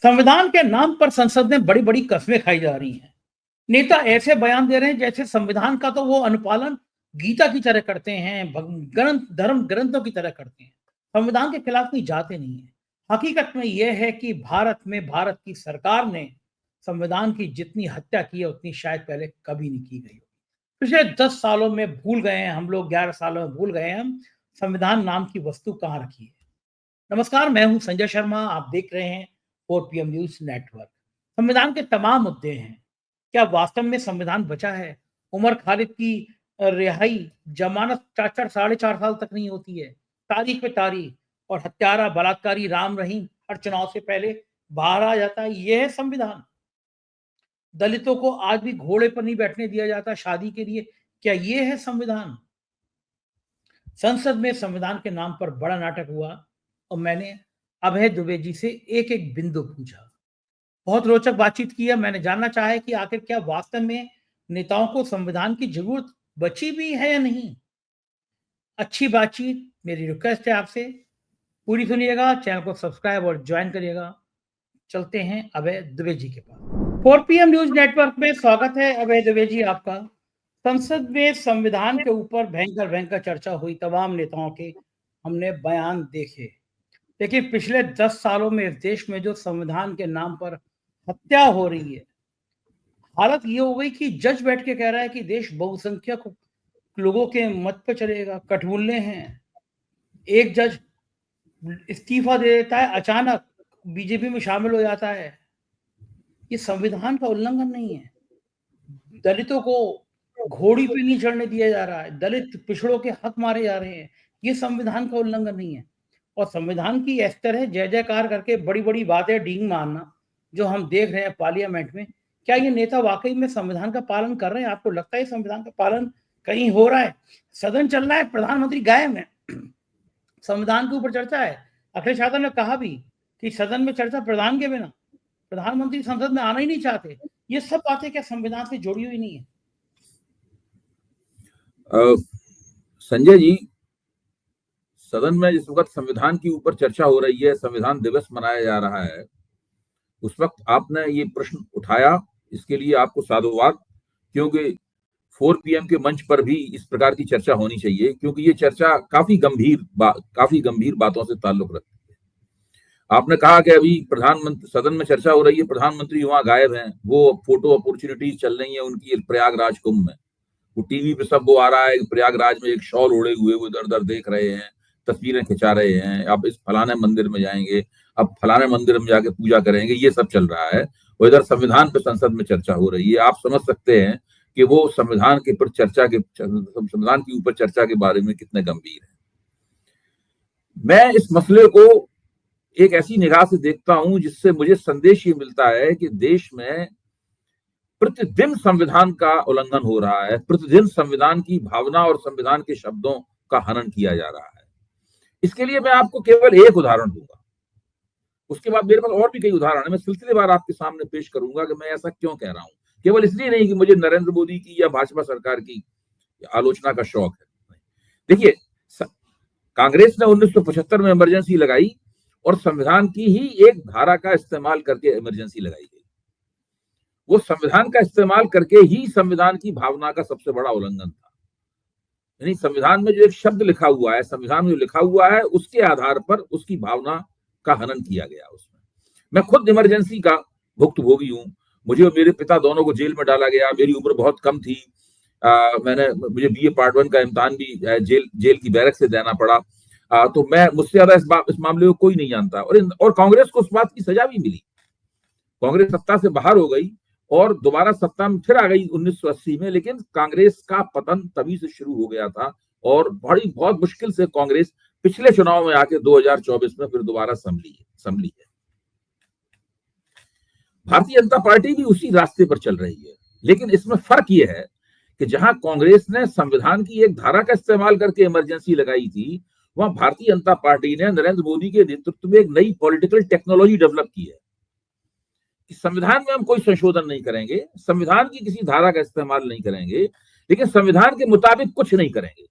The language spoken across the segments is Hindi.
संविधान के नाम पर संसद में बड़ी बड़ी कस्में खाई जा रही हैं। नेता ऐसे बयान दे रहे हैं जैसे संविधान का तो वो अनुपालन गीता की तरह करते हैं, ग्रंथ धर्म ग्रंथों की तरह करते हैं। संविधान के खिलाफ कोई जाते नहीं है। हकीकत में यह है कि भारत में भारत की सरकार ने संविधान की जितनी हत्या की है उतनी शायद पहले कभी नहीं की गई। पिछले 10 सालों में भूल गए हैं हम लोग, 11 सालों में भूल गए हैं हम संविधान नाम की वस्तु कहाँ रखी है। नमस्कार, मैं हूं संजय शर्मा, आप देख रहे हैं 4 PM न्यूज नेटवर्क। संविधान के तमाम मुद्दे हैं। क्या वास्तव में संविधान बचा है? उमर खालिद की रिहाई, जमानत 4-4 साढ़े 4 साल तक नहीं होती है। तारीख पे तारीख, और हत्यारा बलात्कारी राम रहीम हर चुनाव से पहले बाहर आ जाता है। यह है संविधान। दलितों को आज भी घोड़े पर नहीं बैठने दिया जाता शादी के लिए। क्या ये है संविधान? संसद में संविधान के नाम पर बड़ा नाटक हुआ और मैंने अभय दुबे जी से एक एक बिंदु पूछा। बहुत रोचक बातचीत की है। मैंने जानना चाहा है कि आखिर क्या वास्तव में नेताओं को संविधान की जरूरत बची भी है या नहीं। अच्छी बातचीत, मेरी रिक्वेस्ट है आपसे पूरी सुनिएगा, चैनल को सब्सक्राइब और ज्वाइन करिएगा। चलते हैं अभय दुबे जी के पास। 4 PM न्यूज नेटवर्क में स्वागत है अभय दुबे जी आपका। संसद में संविधान के ऊपर भयंकर भयंकर चर्चा हुई, तमाम नेताओं के हमने बयान देखे। लेकिन पिछले 10 सालों में इस देश में जो संविधान के नाम पर हत्या हो रही है, हालत ये हो गई कि जज बैठ के कह रहा है कि देश बहुसंख्यक लोगों के मत पे चलेगा। कटमुल्ले हैं। एक जज इस्तीफा दे देता है, अचानक बीजेपी में शामिल हो जाता है। ये संविधान का उल्लंघन नहीं है। दलितों को घोड़ी पे नहीं चढ़ने दिया जा रहा है। दलित पिछड़ों के हक मारे जा रहे हैं। ये संविधान का उल्लंघन नहीं है। और संविधान की इस तरह जय जयकार करके बड़ी बड़ी बातें डींग मारना जो हम देख रहे हैं पार्लियामेंट में, क्या ये नेता वाकई में संविधान का पालन कर रहे हैं? आपको लगता है संविधान का पालन कहीं हो रहा है? सदन चल रहा है, प्रधानमंत्री गायब है, संविधान के ऊपर चर्चा है। अखिलेश यादव ने कहा भी कि सदन में चर्चा प्रधान के बिना, प्रधानमंत्री संसद में आना ही नहीं चाहते। ये सब बातें क्या संविधान से जुड़ी हुई नहीं है? संजय जी, सदन में जिस वक्त संविधान के ऊपर चर्चा हो रही है, संविधान दिवस मनाया जा रहा है, उस वक्त आपने ये प्रश्न उठाया, इसके लिए आपको साधुवाद। क्योंकि 4 PM के मंच पर भी इस प्रकार की चर्चा होनी चाहिए, क्योंकि ये चर्चा काफी गंभीर बातों से ताल्लुक रखती है। आपने कहा कि अभी प्रधानमंत्री सदन में चर्चा हो रही है, प्रधानमंत्री वहां गायब हैं, वो फोटो अपॉर्चुनिटीज चल रही है उनकी प्रयागराज कुंभ में। वो टीवी पे सब वो आ रहा है, प्रयागराज में एक शॉल ओढ़े हुए वो इधर उधर देख रहे हैं, तस्वीरें खिंचा रहे हैं, अब इस फलाने मंदिर में जाएंगे, अब फलाने मंदिर में जाके पूजा करेंगे, ये सब चल रहा है। और इधर संविधान पे संसद में चर्चा हो रही है। आप समझ सकते हैं कि वो संविधान के संविधान के ऊपर चर्चा के बारे में कितने गंभीर है। मैं इस मसले को एक ऐसी निगाह से देखता हूं जिससे मुझे संदेश ये मिलता है कि देश में प्रतिदिन संविधान का उल्लंघन हो रहा है। प्रतिदिन संविधान की भावना और संविधान के शब्दों का हनन किया जा रहा है। इसके लिए मैं आपको केवल एक उदाहरण दूंगा, उसके बाद मेरे पास और भी कई उदाहरण है। मैं सिलसिलेवार आपके सामने पेश करूंगा कि मैं ऐसा क्यों कह रहा हूं। केवल इसलिए नहीं कि मुझे नरेंद्र मोदी की या भाजपा सरकार की आलोचना का शौक है। देखिए, कांग्रेस ने 1975 में इमरजेंसी लगाई और संविधान की ही एक धारा का इस्तेमाल करके इमरजेंसी लगाई गई। वो संविधान का इस्तेमाल करके ही संविधान की भावना का सबसे बड़ा उल्लंघन था। यानी संविधान में जो एक शब्द लिखा हुआ है, संविधान में जो लिखा हुआ है, उसके आधार पर उसकी भावना का हनन किया गया उसमें। मैं खुद इमरजेंसी का भुक्तभोगी हूं। मुझे और मेरे पिता दोनों को जेल में डाला गया। मेरी उम्र बहुत कम थी। मुझे BA Part 1 का इम्तिहान भी जेल की बैरक से देना पड़ा। तो मैं मुझसे ज्यादा इस मामले को कोई नहीं जानता। और कांग्रेस को उस बात की सजा भी मिली। कांग्रेस सत्ता से बाहर हो गई और दोबारा सत्ता में फिर आ गई 1980 में। लेकिन कांग्रेस का पतन तभी से शुरू हो गया था और बहुत मुश्किल से कांग्रेस पिछले चुनाव में आके 2024 में फिर दोबारा संभली है। भारतीय जनता पार्टी भी उसी रास्ते पर चल रही है। लेकिन इसमें फर्क यह है कि जहां कांग्रेस ने संविधान की एक धारा का इस्तेमाल करके इमरजेंसी लगाई थी, वहां भारतीय जनता पार्टी ने नरेंद्र मोदी के नेतृत्व में एक नई पॉलिटिकल टेक्नोलॉजी डेवलप की है कि संविधान में हम कोई संशोधन नहीं करेंगे, संविधान की किसी धारा का इस्तेमाल नहीं करेंगे, लेकिन संविधान के मुताबिक कुछ नहीं करेंगे।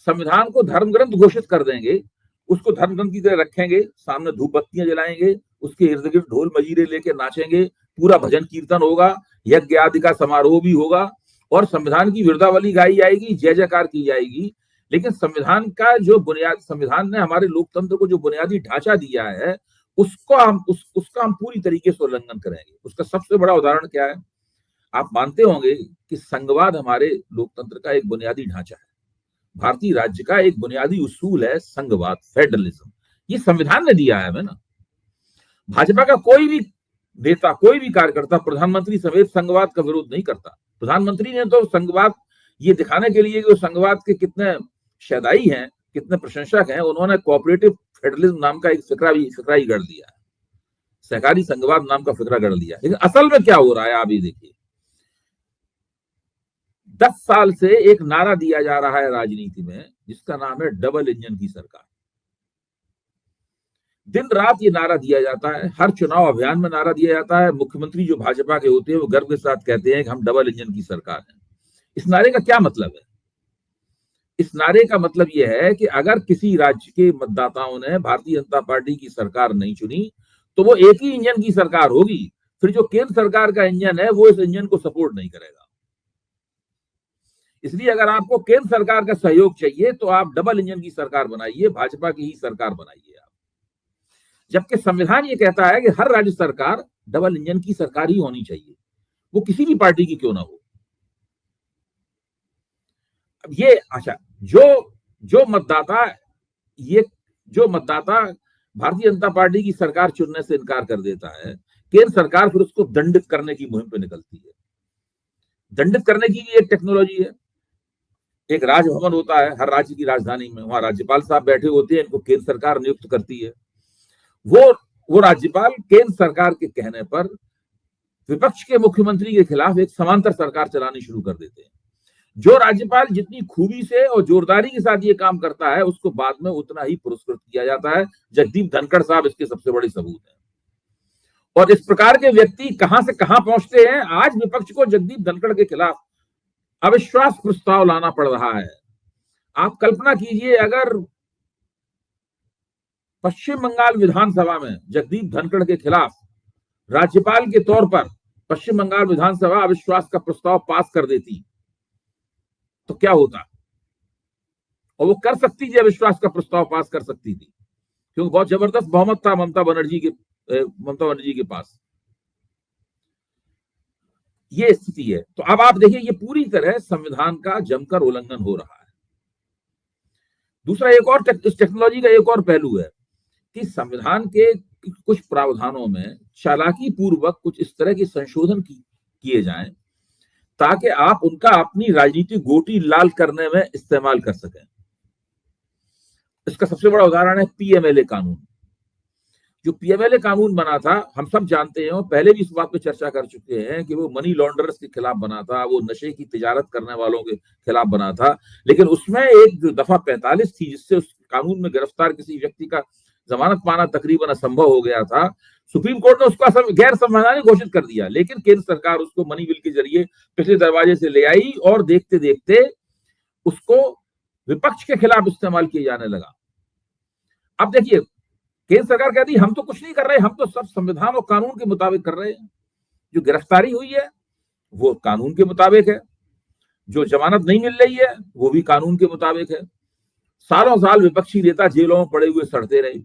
संविधान को धर्म ग्रंथ घोषित कर देंगे, उसको धर्म ग्रंथ की तरह रखेंगे, सामने धूप बत्तियां जलाएंगे, उसके इर्द गिर्द ढोल मजीरे लेके नाचेंगे, पूरा भजन कीर्तन होगा, यज्ञ आदि का समारोह भी होगा और संविधान की विरुद्धावली गाई जाएगी, जय जयकार की जाएगी। लेकिन संविधान का जो बुनियाद, संविधान ने हमारे लोकतंत्र को जो बुनियादी ढांचा दिया है, उसका हम पूरी तरीके से उल्लंघन करेंगे। उसका सबसे बड़ा उदाहरण क्या है? आप मानते होंगे कि संघवाद हमारे लोकतंत्र का एक बुनियादी ढांचा है। भारतीय राज्य का एक बुनियादी उसूल है संघवाद, फेडरलिज्म। ये संविधान ने दिया है हमें ना। भाजपा का कोई भी नेता, कोई भी कार्यकर्ता, प्रधानमंत्री समेत संघवाद का विरोध नहीं करता। प्रधानमंत्री ने तो संघवाद, ये दिखाने के लिए कि वो संघवाद के कितने शहदाई हैं, कितने प्रशंसक हैं, उन्होंने कोऑपरेटिव फेडरलिज्म नाम का एक फिक्रा ही गढ़ दिया, सहकारी संघवाद नाम का फिक्रा गढ़ दिया। लेकिन असल में क्या हो रहा है आप ये देखिए। 10 साल से एक नारा दिया जा रहा है राजनीति में, जिसका नाम है डबल इंजन की सरकार। दिन रात ये नारा दिया जाता है, हर चुनाव अभियान में नारा दिया जाता है। मुख्यमंत्री जो भाजपा के होते हैं वो गर्व के साथ कहते हैं कि हम डबल इंजन की सरकार है। इस नारे का क्या मतलब है? इस नारे का मतलब यह है कि अगर किसी राज्य के मतदाताओं ने भारतीय जनता पार्टी की सरकार नहीं चुनी तो वो एक ही इंजन की सरकार होगी, फिर जो केंद्र सरकार का इंजन है वो इस इंजन को सपोर्ट नहीं करेगा। इसलिए अगर आपको केंद्र सरकार का सहयोग चाहिए तो आप डबल इंजन की सरकार बनाइए, भाजपा की ही सरकार बनाइए आप। जबकि संविधान ये कहता है कि हर राज्य सरकार डबल इंजन की सरकार ही होनी चाहिए, वो किसी भी पार्टी की क्यों ना हो। अब ये अच्छा, जो मतदाता भारतीय जनता पार्टी की सरकार चुनने से इनकार कर देता है, केंद्र सरकार फिर उसको दंडित करने की मुहिम पे निकलती है। दंडित करने की एक टेक्नोलॉजी है। एक राजभवन होता है हर राज्य की राजधानी में, वहां राज्यपाल साहब बैठे होते हैं, इनको केंद्र सरकार नियुक्त करती है। वो राज्यपाल केंद्र सरकार के कहने पर विपक्ष के मुख्यमंत्री के खिलाफ एक समांतर सरकार चलानी शुरू कर देते हैं। जो राज्यपाल जितनी खूबी से और जोरदारी के साथ ये काम करता है उसको बाद में उतना ही पुरस्कृत किया जाता है। जगदीप धनखड़ साहब इसके सबसे बड़े सबूत हैं। और इस प्रकार के व्यक्ति कहां से कहां पहुंचते हैं। आज विपक्ष को जगदीप धनखड़ के खिलाफ अविश्वास प्रस्ताव लाना पड़ रहा है। आप कल्पना कीजिए, अगर पश्चिम बंगाल विधानसभा में जगदीप धनखड़ के खिलाफ राज्यपाल के तौर पर पश्चिम बंगाल विधानसभा अविश्वास का प्रस्ताव पास कर देती तो क्या होता। और वो कर सकती थी, अविश्वास का प्रस्ताव पास कर सकती थी, क्योंकि बहुत जबरदस्त बहुमत था ममता बनर्जी के पास। ये स्थिति है। तो अब आप देखिए, ये पूरी तरह संविधान का जमकर उल्लंघन हो रहा है। दूसरा, इस टेक्नोलॉजी का एक और पहलू है कि संविधान के कुछ प्रावधानों में चालाकी पूर्वक कुछ इस तरह के संशोधन किए जाएं ताकि आप उनका अपनी राजनीतिक गोटी लाल करने में इस्तेमाल कर सकें। इसका सबसे बड़ा उदाहरण है पीएमएलए कानून। जो पीएमएलए कानून बना था, हम सब जानते हैं, पहले भी इस बात पे चर्चा कर चुके हैं कि वो मनी लॉन्ड्रर्स के खिलाफ बना था, वो नशे की तिजारत करने वालों के खिलाफ बना था। लेकिन उसमें एक जो दफा 45 थी, जिससे उस कानून में गिरफ्तार किसी व्यक्ति का जमानत पाना तकरीबन असंभव हो गया था। सुप्रीम कोर्ट ने उसका गैर संवैधानिक घोषित कर दिया, लेकिन केंद्र सरकार उसको मनी बिल के जरिए पिछले दरवाजे से ले आई और देखते देखते उसको विपक्ष के खिलाफ इस्तेमाल किया जाने लगा। अब देखिए, केंद्र सरकार कहती है हम तो कुछ नहीं कर रहे, हम तो सब संविधान और कानून के मुताबिक कर रहे हैं। जो गिरफ्तारी हुई है वो कानून के मुताबिक है, जो जमानत नहीं मिल रही है वो भी कानून के मुताबिक है। सालों साल विपक्षी नेता जेलों में पड़े हुए सड़ते रहे।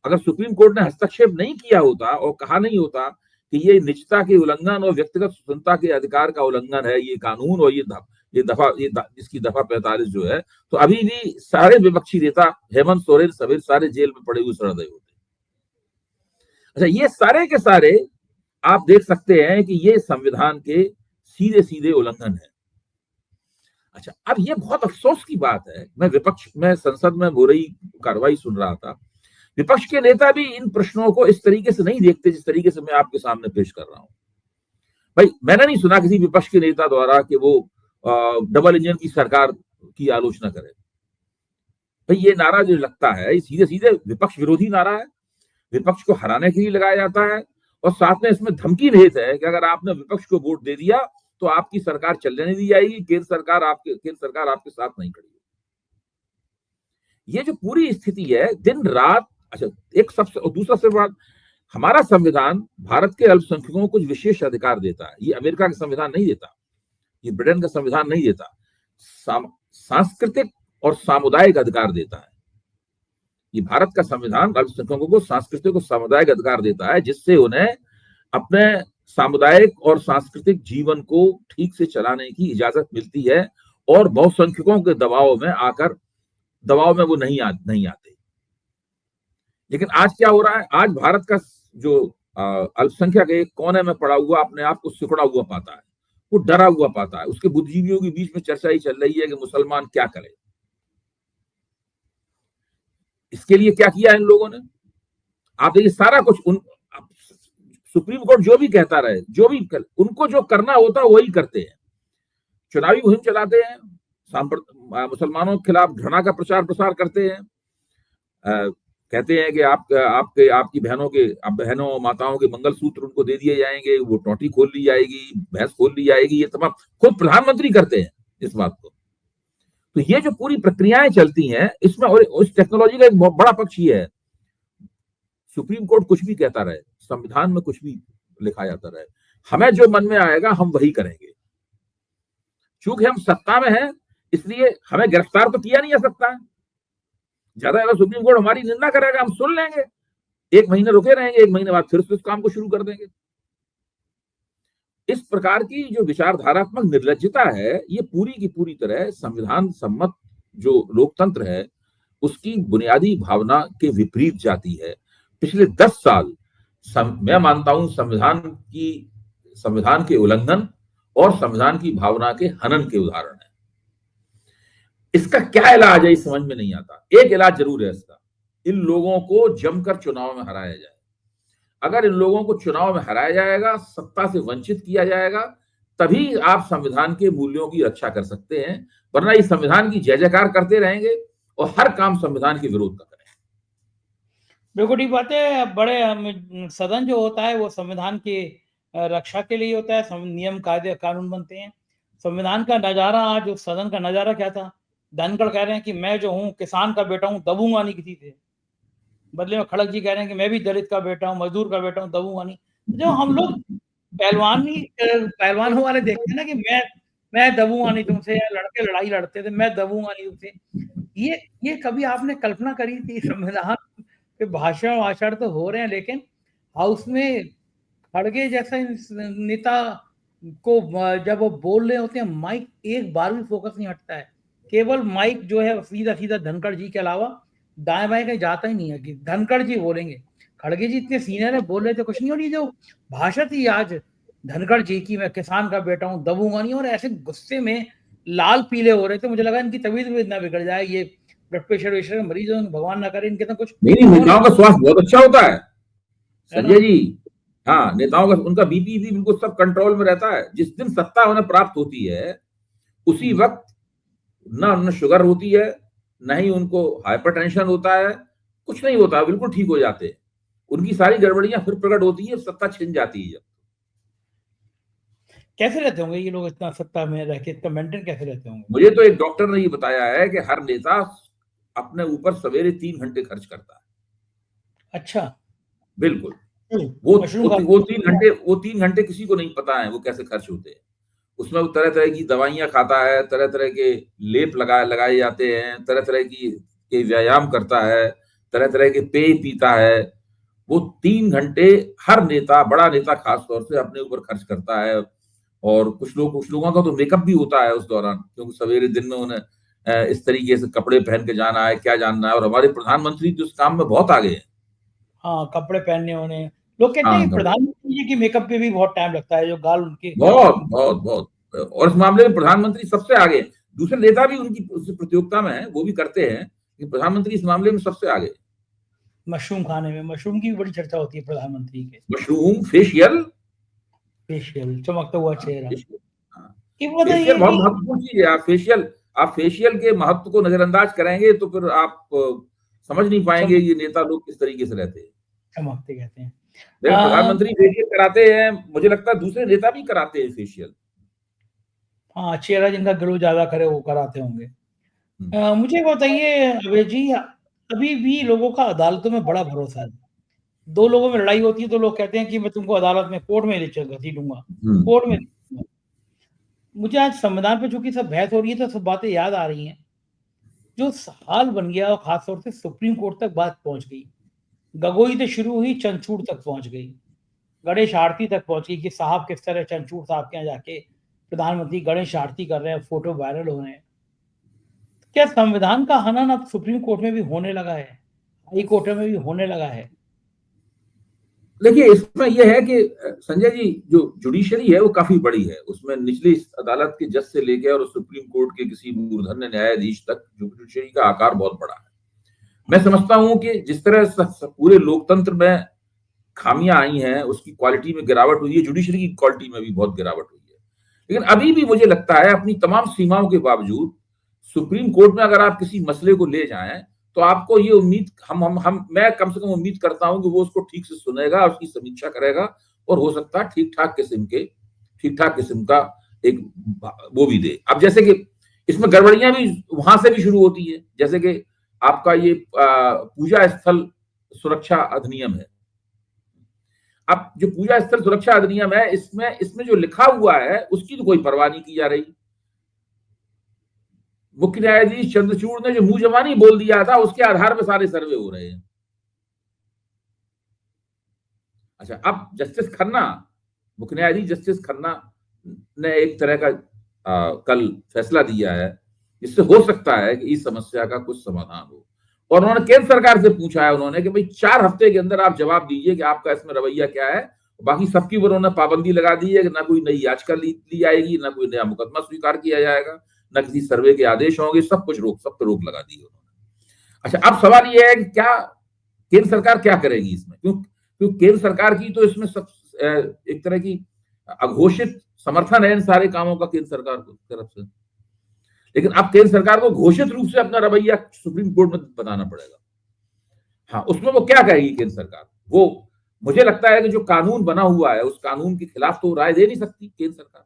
अगर सुप्रीम कोर्ट ने हस्तक्षेप नहीं किया होता और कहा नहीं होता कि ये निजता के उल्लंघन और व्यक्तिगत स्वतंत्रता के अधिकार का उल्लंघन है ये कानून, और इसकी दफा 45 जो है, तो अभी भी सारे विपक्षी नेता हेमंत सोरेन समेत सारे जेल में पड़े हुए सड़ रहे होते। अच्छा, ये सारे के सारे आप देख सकते हैं कि ये संविधान के सीधे सीधे उल्लंघन है। अच्छा, अब ये बहुत अफसोस की बात है, मैं संसद में हो रही कार्रवाई सुन रहा था। विपक्ष के नेता भी इन प्रश्नों को इस तरीके से नहीं देखते जिस तरीके से मैं आपके सामने पेश कर रहा हूं। भाई, मैंने नहीं सुना किसी विपक्ष के नेता द्वारा कि वो डबल इंजन की सरकार की आलोचना करे। भाई, ये नारा जो लगता है, सीधे सीधे विपक्ष विरोधी नारा है, विपक्ष को हराने के लिए लगाया जाता है, और साथ में इसमें धमकी निहित है कि अगर आपने विपक्ष को वोट दे दिया तो आपकी सरकार चलने नहीं दी जाएगी, केंद्र सरकार आपके साथ नहीं खड़ी। ये जो पूरी स्थिति है दिन रात। अच्छा, एक सबसे, और दूसरा से बात, हमारा संविधान भारत के अल्पसंख्यकों को कुछ विशेष अधिकार देता है, ये अमेरिका का संविधान नहीं देता, ये ब्रिटेन का संविधान नहीं देता। सांस्कृतिक और सामुदायिक अधिकार देता है। ये भारत का संविधान अल्पसंख्यकों को सांस्कृतिक और सामुदायिक अधिकार देता है, जिससे उन्हें अपने सामुदायिक और सांस्कृतिक जीवन को ठीक से चलाने की इजाजत मिलती है और बहुसंख्यकों के दबाव में वो नहीं आते। लेकिन आज क्या हो रहा है, आज भारत का जो अल्पसंख्यक एक कोने में पड़ा हुआ अपने आप को सिकुड़ा हुआ पाता है, वो डरा हुआ पाता है। उसके बुद्धिजीवियों के बीच में चर्चा ही चल रही है कि मुसलमान क्या करे। इसके लिए क्या किया इन लोगों ने, आप देखिए सारा कुछ सुप्रीम कोर्ट जो भी कहता रहे, उनको जो करना होता है वही करते हैं। चुनावी मुहिम चलाते हैं, मुसलमानों के खिलाफ घृणा का प्रचार प्रसार करते हैं, कहते हैं कि आपकी बहनों और माताओं के मंगलसूत्र उनको दे दिए जाएंगे, वो टोटी खोल ली जाएगी, भैंस खोल ली जाएगी। ये तमाम खुद प्रधानमंत्री करते हैं इस बात को। तो ये जो पूरी प्रक्रियाएं चलती हैं इसमें, और उस टेक्नोलॉजी का एक बहुत बड़ा पक्ष ये है, सुप्रीम कोर्ट कुछ भी कहता रहे, संविधान में कुछ भी लिखा जाता रहे, हमें जो मन में आएगा हम वही करेंगे। चूंकि हम सत्ता में हैं इसलिए हमें गिरफ्तार तो किया नहीं जा सकता है। ज्यादा सुप्रीम कोर्ट हमारी निंदा करेगा, हम सुन लेंगे, 1 महीने रुके रहेंगे, 1 महीने बाद फिर से उस काम को शुरू कर देंगे। इस प्रकार की जो विचारधारात्मक निर्लज्जता है, ये पूरी की पूरी तरह संविधान सम्मत जो लोकतंत्र है उसकी बुनियादी भावना के विपरीत जाती है। पिछले 10 साल मैं मानता हूं संविधान के उल्लंघन और संविधान की भावना के हनन के उदाहरण है। इसका क्या इलाज है, समझ में नहीं आता। एक इलाज जरूर है इसका, इन लोगों को जमकर चुनाव में हराया जाए। अगर इन लोगों को चुनाव में हराया जाएगा, सत्ता से वंचित किया जाएगा, तभी आप संविधान के मूल्यों की रक्षा कर सकते हैं। वरना इस संविधान की जय जयकार करते रहेंगे और हर काम संविधान के विरोध का करेंगे। बिल्कुल ठीक बात है। बड़े सदन जो होता है वो संविधान की रक्षा के लिए होता है, नियम कायदे कानून बनते हैं। संविधान का नजारा, आज जो सदन का नजारा क्या था, धनखड़ कह रहे हैं कि मैं जो हूँ किसान का बेटा हूँ, दबूंगा नहीं किसी से। बदले में खड़ग जी कह रहे हैं कि मैं भी दलित का बेटा हूँ, मजदूर का बेटा हूँ, दबूंगा नहीं। जो हम लोग पहलवानों वाले देखते हैं ना कि मैं दबूंगा नहीं तुमसे, या लड़के लड़ाई लड़ते थे, मैं दबूंगा नहीं तुमसे। ये कभी आपने कल्पना करी थी? संविधान के भाषण तो हो रहे हैं, लेकिन हाउस में खड़गे जैसे नेता को जब वो बोल रहे होते हैं, माइक एक बार भी फोकस नहीं हटता है। केवल माइक जो है सीधा सीधा धनखड़ जी के अलावा दाएं बाएं कहीं जाता ही नहीं है कि धनखड़ जी बोलेंगे। खड़गे जी इतने सीनियर है, बोल रहे थे कुछ नहीं। और ये जो भाषा थी आज धनखड़ जी की, मैं किसान का बेटा हूँ, दबूंगा नहीं, और ऐसे गुस्से में लाल पीले हो रहे थे, मुझे लगा इनकी तबीयत ना बिगड़ जाए, ये ब्लड प्रेशर वेशर मरीज हो, भगवान ना करे इनके तो कुछ। नहीं, नेताओं का स्वास्थ्य बहुत अच्छा होता है संजय जी। हाँ, नेताओं का उनका बीपी भी बिल्कुल सब कंट्रोल में रहता है। जिस दिन सत्ता उन्हें प्राप्त होती है उसी वक्त न शुगर होती है, न ही उनको हाइपरटेंशन होता है, कुछ नहीं होता, बिल्कुल ठीक हो जाते हैं। उनकी सारी गड़बड़ियां फिर प्रकट होती है, सत्ता छिन जाती है। कैसे रहते होंगे ये लोग इतना सत्ता में रह के, इतना मेंटेन कैसे रहते होंगे? मुझे तो एक डॉक्टर ने ये बताया है कि हर नेता अपने ऊपर सवेरे 3 घंटे खर्च करता है। अच्छा, बिल्कुल। वो 3 घंटे किसी को नहीं पता है वो कैसे खर्च होते हैं। उसमें वो तरह तरह की दवाइयां खाता है, तरह तरह के लेप लगाए जाते हैं, तरह तरह के व्यायाम करता है, तरह तरह के पेय पीता है। वो 3 घंटे हर नेता, बड़ा नेता खास तौर से अपने ऊपर खर्च करता है। और कुछ लोगों का तो मेकअप भी होता है उस दौरान, क्योंकि सवेरे दिन में उन्हें इस तरीके से कपड़े पहन के जाना है, क्या जानना है। और हमारे प्रधानमंत्री तो इस काम में बहुत आगे हैं। हाँ, कपड़े पहनने होने, लोग कहते हैं प्रधानमंत्री जी की मेकअप पे भी बहुत टाइम लगता है, जो गाल उनके बहुत बहुत बहुत, और इस मामले में प्रधानमंत्री सबसे आगे। दूसरे नेता भी उनकी प्रतियोगिता में है, वो भी करते हैं, लेकिन प्रधानमंत्री इस मामले में सबसे आगे। मशरूम खाने में, मशरूम की भी बड़ी चर्चा होती है प्रधानमंत्री के। मशरूम, फेशियल, चमकता हुआ चेहरा। फेशियल बहुत महत्वपूर्ण चीज है। आप फेशियल के महत्व को नजरअंदाज करेंगे तो फिर आप समझ नहीं पाएंगे ये नेता लोग किस तरीके से रहते हैं। चमकते कहते हैं। प्रधानमंत्री फेशियल कराते हैं, मुझे लगता है दूसरे नेता भी कराते हैं फेशियल। हाँ, चेहरा जिनका ग्लो ज्यादा करे वो कराते होंगे। मुझे बताइए अभय जी, अभी भी लोगों का अदालतों में बड़ा भरोसा है। दो लोगों में लड़ाई होती है तो लोग कहते हैं कि मैं तुमको अदालत में कोर्ट में ले चल घसीटूंगा, कोर्ट में। मुझे आज संविधान पे चूंकि सब बहस हो रही है तो सब बातें याद आ रही हैं जो हाल बन गया, और खासतौर से सुप्रीम कोर्ट तक बात पहुंच गई। गगोई से शुरू हुई, चंद्रचूड़ तक पहुंच गई, गणेश आरती तक पहुंच गई कि साहब किस तरह चंद्रचूड़ साहब के यहाँ जाके प्रधानमंत्री गणेश आरती कर रहे हैं, फोटो वायरल हो रहे हैं। क्या संविधान का हनन अब सुप्रीम कोर्ट में भी होने लगा है, हाई कोर्ट में भी होने लगा है? देखिए, इसमें यह है कि संजय जी, जो जुडिशरी है वो काफी बड़ी है, उसमें निचली अदालत के जज से लेकर और सुप्रीम कोर्ट के किसी मूर्धन्य न्यायाधीश तक जुडिशरी का आकार बहुत बड़ा है। मैं समझता हूं कि जिस तरह पूरे लोकतंत्र में खामियां आई हैं, उसकी क्वालिटी में गिरावट हुई है, जुडिशरी की क्वालिटी में भी बहुत गिरावट हुई है। लेकिन अभी भी मुझे लगता है अपनी तमाम सीमाओं के बावजूद सुप्रीम कोर्ट में अगर आप किसी मसले को ले जाएं तो आपको ये उम्मीद मैं कम से कम उम्मीद करता हूं कि वो उसको ठीक से सुनेगा, उसकी समीक्षा करेगा और हो सकता है ठीक ठाक किस्म का एक वो भी दे। अब जैसे कि इसमें गड़बड़ियां भी वहां से भी शुरू होती है, जैसे कि आपका ये पूजा स्थल सुरक्षा अधिनियम है। अब जो पूजा स्थल सुरक्षा अधिनियम है, इसमें जो लिखा हुआ है उसकी तो कोई परवाह नहीं की जा रही। मुख्य न्यायाधीश चंद्रचूड़ ने जो मुंह जबानी बोल दिया था उसके आधार पर सारे सर्वे हो रहे हैं। अच्छा, अब जस्टिस खन्ना, मुख्य न्यायाधीश जस्टिस खन्ना ने एक तरह का कल फैसला दिया है जिससे हो सकता है कि इस समस्या का कुछ समाधान हो। और उन्होंने केंद्र सरकार से पूछा है उन्होंने कि भाई 4 हफ्ते के अंदर आप जवाब दीजिए कि आपका इसमें रवैया क्या है। बाकी सबकी ऊपर उन्होंने पाबंदी लगा दी है कि ना कोई नई याचिका ली जाएगी, ना कोई नया मुकदमा स्वीकार किया जाएगा, न किसी सर्वे के आदेश होंगे, सब पे रोक लगा दी उन्होंने। अच्छा, अब सवाल यह है कि क्या केंद्र सरकार क्या करेगी इसमें, क्योंकि केंद्र सरकार की तो इसमें सब एक तरह की अघोषित समर्थन है इन सारे कामों का केंद्र सरकार की तरफ से। लेकिन अब केंद्र सरकार को घोषित रूप से अपना रवैया सुप्रीम कोर्ट में बताना पड़ेगा। हाँ, उसमें वो क्या कहेगी केंद्र सरकार? वो मुझे लगता है कि जो कानून बना हुआ है उस कानून के खिलाफ तो राय दे नहीं सकती केंद्र सरकार,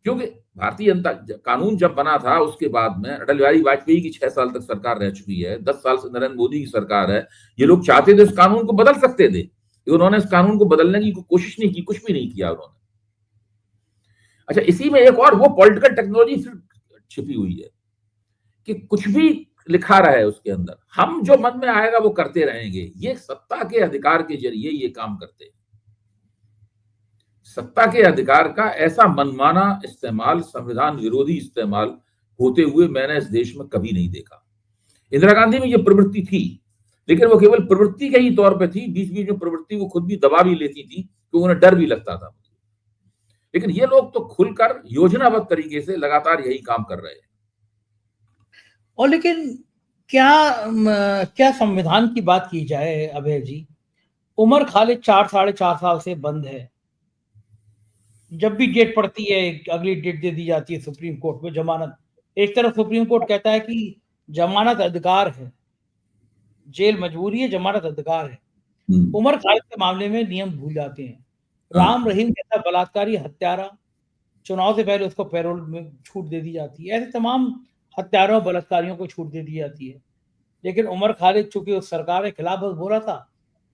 क्योंकि भारतीय जनता कानून जब बना था उसके बाद में अटल बिहारी वाजपेयी की 6 साल तक सरकार रह चुकी है, 10 साल से नरेंद्र मोदी की सरकार है। ये लोग चाहते थे इस कानून को बदल सकते थे, उन्होंने इस कानून को बदलने की कोशिश नहीं की, कुछ भी नहीं किया उन्होंने। अच्छा, इसी में एक और वो पॉलिटिकल टेक्नोलॉजी छिपी हुई है कि कुछ भी लिखा रहे उसके अंदर, हम जो मन में आएगा वो करते रहेंगे। ये सत्ता के अधिकार के जरिए ये काम करते हैं। सत्ता के अधिकार का ऐसा मनमाना इस्तेमाल, संविधान विरोधी इस्तेमाल होते हुए मैंने इस देश में कभी नहीं देखा। इंदिरा गांधी में ये प्रवृत्ति थी, लेकिन वो केवल प्रवृत्ति के ही तौर पे थी। बीच बीच में प्रवृत्ति वो खुद भी दबा भी लेती थी तो उन्हें डर भी लगता था। लेकिन ये लोग तो खुलकर योजनाबद्ध तरीके से लगातार यही काम कर रहे हैं। और लेकिन क्या संविधान की बात की जाए अभय जी, उमर खालिद 4-4.5 साल से बंद है। जब भी डेट पड़ती है अगली डेट दे दी जाती है सुप्रीम कोर्ट में जमानत। एक तरफ सुप्रीम कोर्ट कहता है कि जमानत अधिकार है, जेल मजबूरी है, जमानत अधिकार है। उमर खालिद के मामले में नियम भूल जाते हैं। राम रहीम जैसा बलात्कारी हत्यारा, चुनाव से पहले उसको पैरोल में छूट दे दी जाती है। ऐसे तमाम हत्यारों बलात्कारियों को छूट दे दी जाती है। लेकिन उमर खालिद चूंकि उस सरकार के खिलाफ बोला था,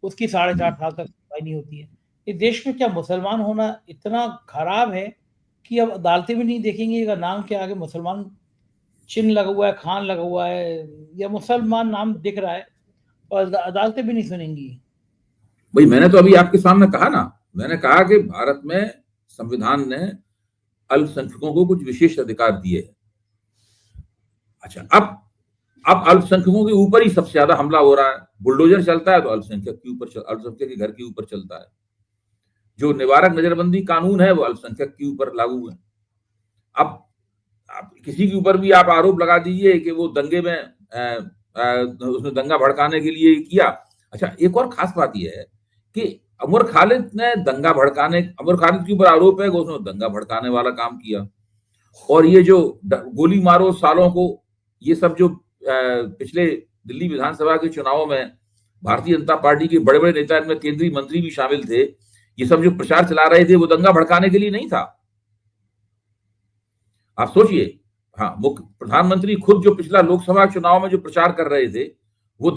उसकी 4.5 साल तक सुनवाई नहीं होती है। इस देश में क्या मुसलमान होना इतना खराब है कि अब अदालतें भी नहीं देखेंगे अगर नाम के आगे मुसलमान चिन्ह लगा हुआ है, खान लगा हुआ है या मुसलमान नाम दिख रहा है, और अदालतें भी नहीं सुनेंगी? भाई, मैंने तो अभी आपके सामने कहा ना, मैंने कहा कि भारत में संविधान ने अल्पसंख्यकों को कुछ विशेष अधिकार दिए हैं। अच्छा, अब अल्पसंख्यकों के ऊपर ही सबसे ज्यादा हमला हो रहा है। बुलडोजर चलता है तो अल्पसंख्यक के ऊपर, अल्पसंख्यक के घर के ऊपर चलता है। जो निवारक नजरबंदी कानून है वो अल्पसंख्यक के ऊपर लागू है। अब किसी के ऊपर भी आप आरोप लगा दीजिए कि वो दंगे में उसने दंगा भड़काने के लिए किया। अच्छा, एक और खास बात यह है कि उमर खालिद के ऊपर आरोप है कि उसने दंगा भड़काने वाला काम किया। और ये जो गोली मारो सालों को, ये सब जो पिछले दिल्ली विधानसभा के चुनावों में भारतीय जनता पार्टी के बड़े बड़े नेता, इनमें केंद्रीय मंत्री भी शामिल थे, ये सब जो प्रचार चला रहे थे वो दंगा भड़काने के लिए नहीं था। आप सोचिए, हाँ, मुख्य प्रधानमंत्री खुद जो पिछला लोकसभा चुनाव में जो प्रचार कर रहे थे वो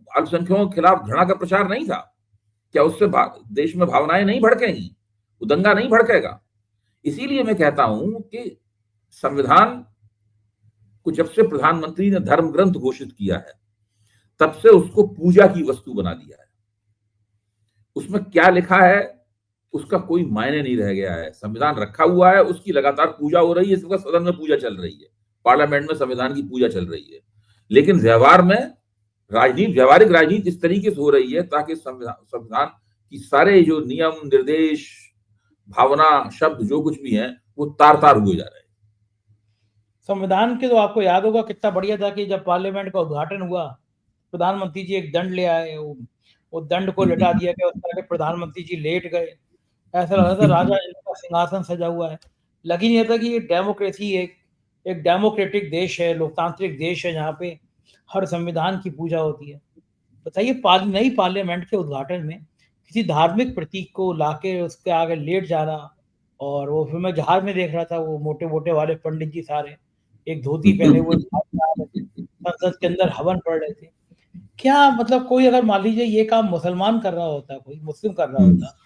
अल्पसंख्यकों के खिलाफ घृणा का प्रचार नहीं था? क्या उससे देश में भावनाएं नहीं भड़केंगी, वो दंगा नहीं भड़केगा? इसीलिए मैं कहता हूं कि संविधान को जब से प्रधानमंत्री ने धर्म ग्रंथ घोषित किया है, तब से उसको पूजा की वस्तु बना दिया है। उसमें क्या लिखा है उसका कोई मायने नहीं रह गया है। संविधान रखा हुआ है, उसकी लगातार पूजा हो रही है, इसका सदन में पूजा चल रही है, पार्लियामेंट में संविधान की पूजा चल रही है। लेकिन व्यवहार में व्यावहारिक राजनीति इस तरीके से हो रही है ताकि संविधान की सारे जो नियम, निर्देश, भावना, शब्द जो कुछ भी हैं वो तार तार हुए जा रहे हैं। संविधान के तो आपको याद होगा कितना बढ़िया था कि जब पार्लियामेंट का उद्घाटन हुआ, प्रधानमंत्री जी एक दंड ले आए, वो दंड को लटा दिया गया, उस तरह के प्रधानमंत्री जी लेट गए, ऐसा लगा था राजा का सिंहासन सजा हुआ है। लग ही नहीं था कि ये डेमोक्रेसी एक डेमोक्रेटिक देश है, लोकतांत्रिक देश है, जहाँ पे हर संविधान की पूजा होती है। बताइए, नई पार्लियामेंट के उद्घाटन में किसी धार्मिक प्रतीक को लाके उसके आगे लेट जाना, और वो फिर मैं जहाज में देख रहा था, वो मोटे मोटे वाले पंडित जी सारे एक धोती पहने हुए संसद के अंदर हवन पढ़ रहे थे। क्या मतलब, कोई अगर मान लीजिए ये काम मुसलमान कर रहा होता, कोई मुस्लिम कर रहा होता,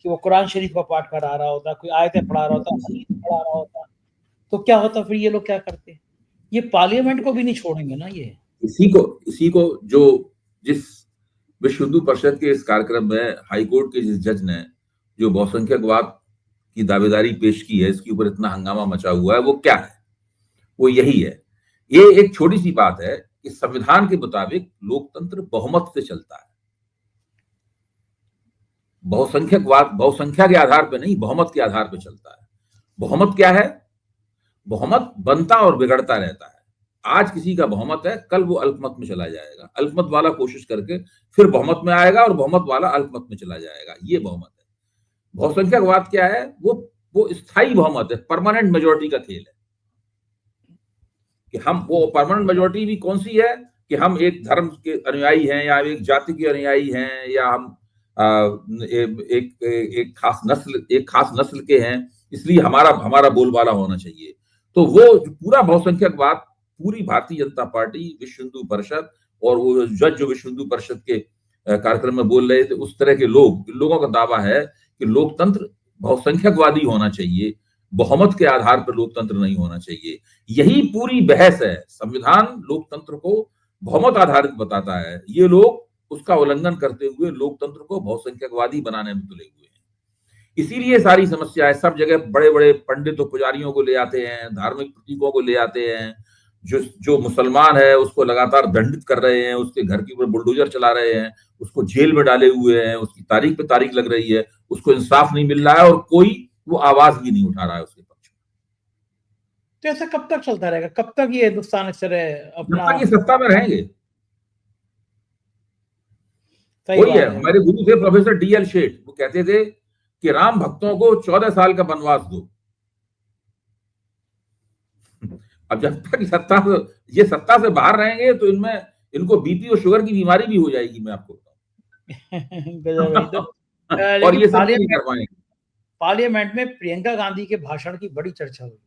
कि वो कुरान शरीफ का पाठ करा रहा होता, कोई आयतें पढ़ा रहा होता, हदीस पढ़ा रहा होता, तो क्या होता? फिर ये लोग क्या करते? ये पार्लियामेंट को भी नहीं छोड़ेंगे ना। ये इसी को जो जिस विश्व हिंदू परिषद के इस कार्यक्रम में हाईकोर्ट के जिस जज ने जो बहुसंख्यकवाद की दावेदारी पेश की है, इसके ऊपर इतना हंगामा मचा हुआ है, वो क्या है? वो यही है। ये एक छोटी सी बात है कि संविधान के मुताबिक लोकतंत्र बहुमत से चलता है। बहुसंख्या के आधार पर नहीं, बहुमत के आधार पर चलता है। बहुमत क्या है? बहुमत बनता और बिगड़ता रहता है। आज किसी का बहुमत है, कल वो अल्पमत में चला जाएगा, अल्पमत वाला कोशिश करके फिर बहुमत में आएगा और बहुमत वाला अल्पमत में चला जाएगा। ये बहुमत है। बहुसंख्यकवाद क्या है? वो स्थायी बहुमत है, परमानेंट मेजोरिटी का खेल है। कि हम वो परमानेंट मेजोरिटी भी कौन सी है कि हम एक धर्म के अनुयायी हैं, या एक जाति के अनुयायी हैं, या हम एक खास नस्ल के हैं, इसलिए हमारा बोलबाला होना चाहिए। तो वो पूरा बहुसंख्यकवाद, पूरी भारतीय जनता पार्टी, विश्व हिंदू परिषद और वो जज जो विश्व हिंदू परिषद के कार्यक्रम में बोल रहे थे, उस तरह के लोगों का दावा है कि लोकतंत्र बहुसंख्यकवादी होना चाहिए, बहुमत के आधार पर लोकतंत्र नहीं होना चाहिए। यही पूरी बहस है। संविधान लोकतंत्र को बहुमत आधारित बताता है, ये लोग उसका उल्लंघन करते हुए लोकतंत्र को बहुसंख्यकवादी बनाने में तुले हुए हैं। इसीलिए सारी समस्या है। सब जगह बड़े बड़े पंडित और पुजारियों को ले आते हैं, धार्मिक प्रतीकों को ले आते हैं, जो मुसलमान है उसको लगातार दंडित कर रहे हैं, उसके घर के ऊपर बुलडोजर चला रहे हैं, उसको जेल में डाले हुए हैं, उसकी तारीख पे तारीख लग रही है, उसको इंसाफ नहीं मिल रहा है और कोई वो आवाज भी नहीं उठा रहा है उसके पक्ष में। तो ऐसा कब तक चलता रहेगा? कब तक ये हिंदुस्तान इस तरह अपना, जब तक ये सत्ता में रहेंगे। सही वही बात है, हमारे गुरु थे प्रोफेसर DL शेठ, वो कहते थे कि राम भक्तों को 14 साल का वनवास दो। अब जब तक ये सत्ता से बाहर रहेंगे तो इनको बीपी और शुगर की बीमारी भी हो जाएगी, मैं आपको बताऊं। और ये सब नहीं कर पाएंगे। पार्लियामेंट में प्रियंका गांधी के भाषण की बड़ी चर्चा हुई।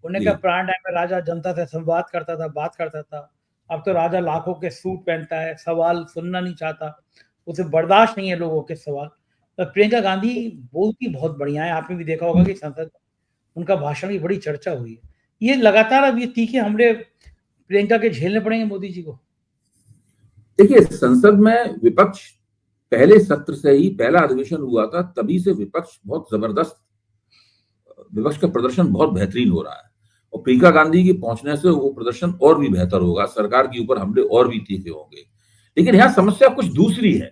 उन्होंने कहा पुराने टाइम में राजा जनता से संवाद करता था, बात करता था, अब तो राजा लाखों के सूट पहनता है, सवाल सुनना नहीं चाहता, उसे बर्दाश्त नहीं है लोगों के सवाल। तो प्रियंका गांधी बोलती बहुत बढ़िया है, आपने भी देखा होगा कि संसद उनका भाषण की बड़ी चर्चा हुई है। ये लगातार अब ये तीखे हमले प्रियंका के झेलने पड़ेंगे मोदी जी को। देखिए, संसद में विपक्ष पहले सत्र से ही, पहला अधिवेशन हुआ था तभी से विपक्ष बहुत जबरदस्त, विपक्ष का प्रदर्शन बहुत बेहतरीन हो रहा है, और प्रियंका गांधी के पहुंचने से वो प्रदर्शन और भी बेहतर होगा, सरकार के ऊपर हमले और भी तीखे होंगे। लेकिन यहां समस्या कुछ दूसरी है।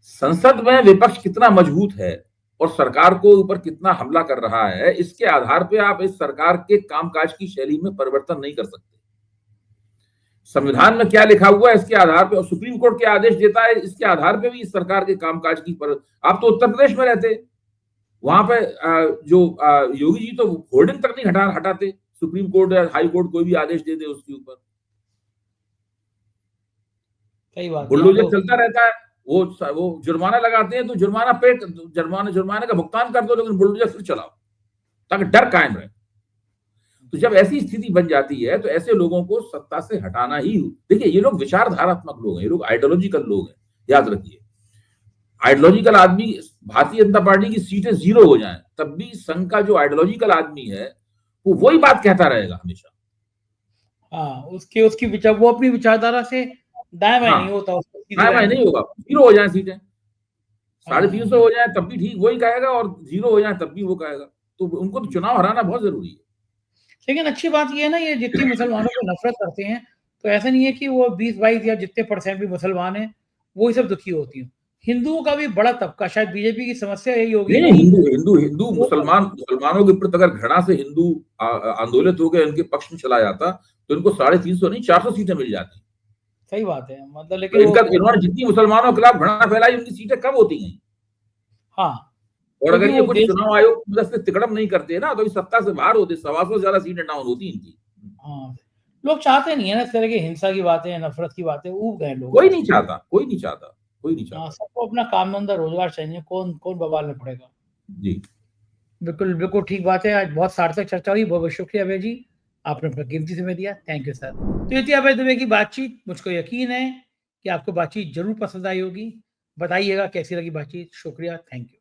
संसद में विपक्ष कितना मजबूत है और सरकार को ऊपर कितना हमला कर रहा है, इसके आधार पर आप इस सरकार के कामकाज की शैली में परिवर्तन नहीं कर सकते। संविधान में क्या लिखा हुआ है इसके आधार पर, और सुप्रीम कोर्ट क्या आदेश देता है इसके आधार पर भी इस सरकार के कामकाज की आप तो उत्तर प्रदेश में रहते, वहां पे जो योगी जी तो होर्डिंग तक नहीं हटाते, सुप्रीम कोर्ट या हाई कोर्ट कोई भी आदेश दे दे उसके ऊपर, सही बात, बुलडोजर चलता रहता है। वो जुर्माना लगाते हैं तो जुर्माने का भुगतान कर दो, लेकिन बुलडोजर फिर चलाओ ताकि डर कायम रहे। तो जब ऐसी स्थिति बन जाती है तो ऐसे लोगों को सत्ता से हटाना ही, देखिए ये लोग विचारधारात्मक लोग हैं, ये लोग आइडियोलॉजिकल लोग हैं, याद रखिए। आइडियोलॉजिकल आदमी, भारतीय जनता पार्टी की सीटें 0 हो जाएं तब भी संघ का जो आइडियोलॉजिकल आदमी है वो वही बात कहता रहेगा हमेशा। हाँ, उसकी विचार, वो अपनी विचारधारा से दाएं बाएं नहीं होता, दाएं नहीं होगा। 0 हो जाए सीटें, 350 हो जाए तब भी ठीक वही कहेगा, और 0 हो जाए तब भी वो कहेगा। तो उनको तो चुनाव हराना बहुत जरूरी है। लेकिन अच्छी बात यह है ना, ये जितनी मुसलमानों को नफरत करते हैं, तो ऐसा नहीं है कि वो 20-22 या जितने % भी मुसलमान हैं वो ही सब दुखी होती हैं। हिंदुओं का भी बड़ा तबका, शायद बीजेपी की समस्या यही होगी। नहीं, हिंदू मुसलमानों के प्रति अगर घृणा से हिंदू आंदोलित होकर इनके पक्ष में चला जाता तो इनको 350 नहीं 400 सीटें मिल जाती। सही बात है, मतलब तो लेकिन इन्होंने जितनी मुसलमानों के खिलाफ घृणा फैलाई उनकी सीटें कम होती हैं। हाँ, और अगर ये कुछ चुनाव आयोग की मदद से तिकड़म नहीं करते ना तो सत्ता से बाहर होते, 125 से ज्यादा सीटें डाउन होती इनकी। हाँ, लोग चाहते नहीं है ना इस तरह की हिंसा की बातें, नफरत की बातें, ऊब गए लोग। कोई नहीं चाहता। हाँ, सबको अपना काम धंधा रोजगार चाहिए, कौन बवाल में पड़ेगा। जी बिल्कुल ठीक बात है। आज बहुत सार्थक चर्चा हुई, बहुत शुक्रिया अभय जी, आपने अपना कीमती समय दिया। Thank you sir. तो ये थी अभय दुबे की बातचीत। मुझको यकीन है कि आपको बातचीत जरूर पसंद आई होगी। बताइएगा कैसी लगी बातचीत। शुक्रिया, थैंक यू।